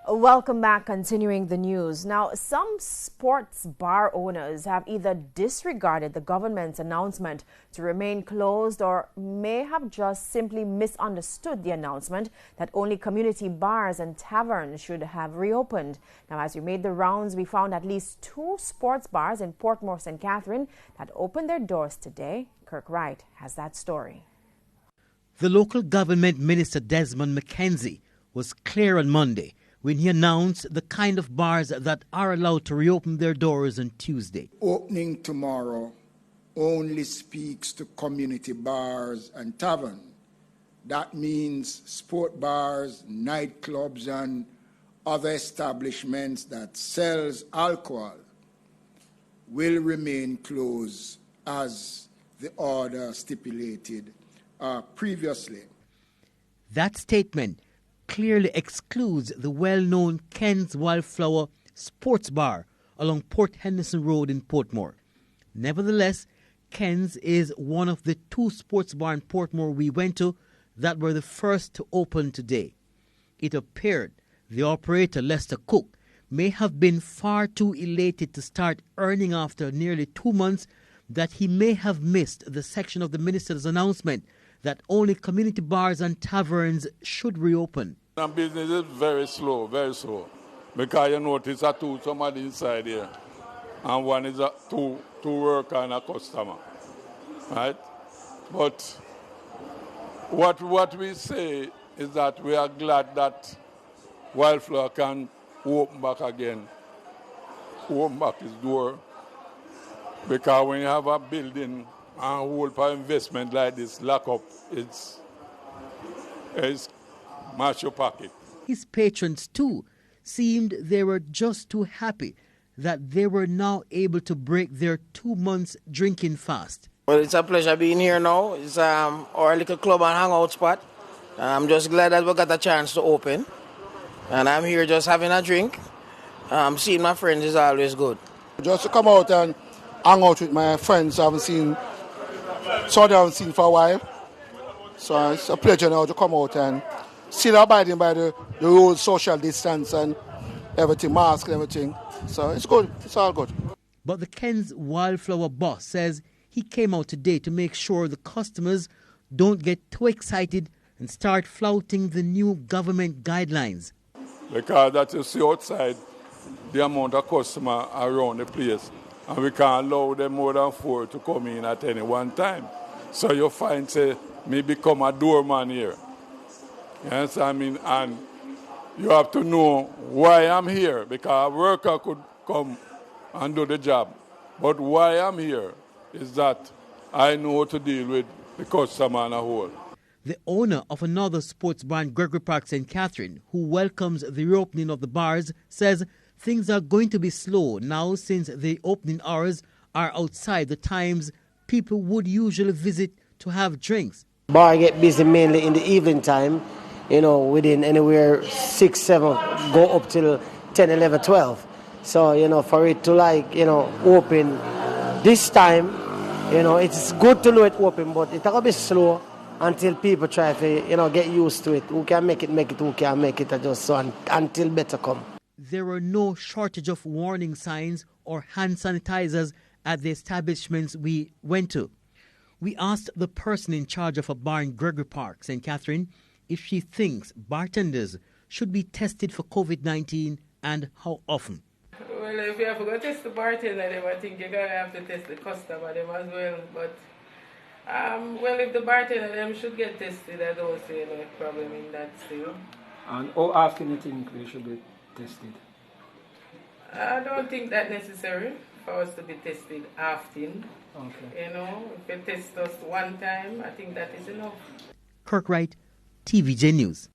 Welcome back. Continuing the news. Now, some sports bar owners have either disregarded the government's announcement to remain closed or may have just simply misunderstood the announcement that only community bars and taverns should have reopened. Now, as we made the rounds, we found at least 2 sports bars in Portmore, St. Catherine that opened their doors today. Kirk Wright has that story. The local government minister Desmond McKenzie was clear on Monday when he announced the kind of bars that are allowed to reopen their doors on Tuesday. Opening tomorrow only speaks to community bars and taverns. That means sport bars, nightclubs, and other establishments that sells alcohol will remain closed as the order stipulated previously. That statement clearly excludes the well-known Ken's Wildflower Sports Bar along Port Henderson Road in Portmore. Nevertheless, Ken's is one of the 2 sports bars in Portmore we went to that were the first to open today. It appeared the operator, Lester Cook, may have been far too elated to start earning after nearly 2 months that he may have missed the section of the minister's announcement that only community bars and taverns should reopen. And business is very slow, because you notice somebody inside here, and one is two worker and a customer, right? But what we say is that we are glad that Wildflower can open back again, open back his door, because when you have a building and hold for investment like this, lock up, it's mash your pocket. His patrons too seemed they were just too happy that they were now able to break their 2 months drinking fast. Well, it's a pleasure being here now. It's our little club and hangout spot. I'm just glad that we got a chance to open. And I'm here just having a drink. Seeing my friends is always good. Just to come out and hang out with my friends I haven't seen for a while. So it's a pleasure now to come out and still abiding by the rules, social distance and everything, mask and everything. So it's good. It's all good. But the Ken's Wildflower boss says he came out today to make sure the customers don't get too excited and start flouting the new government guidelines. Because that you see outside the amount of customers around the place, and we can't allow them more than 4 to come in at any one time. So you find, say, me become a doorman here. Yes, I mean, and you have to know why I'm here, because a worker could come and do the job. But why I'm here is that I know how to deal with the customer on a whole. The owner of another sports bar in Gregory Park, St. Catherine, who welcomes the reopening of the bars, says things are going to be slow now since the opening hours are outside the times people would usually visit to have drinks. Bar get busy mainly in the evening time, within anywhere 6, 7, go up till 10, 11, 12. So, for it to open this time, it's good to know it open, but it's going to be slow until people try to, get used to it. Who can make it, who can make it, just so until better come. There were no shortage of warning signs or hand sanitizers at the establishments we went to. We asked the person in charge of a bar in Gregory Park, St. Catherine, if she thinks bartenders should be tested for COVID-19 and how often. Well, if you have to go test the bartender, then I think you're going to have to test the customer them as well. But, if the bartender them should get tested, I don't see any problem in that still. And how often you think they should be tested? I don't think that necessary for us to be tested often. Okay. If you test us one time, I think that is enough. Kirk Wright, TVJ News.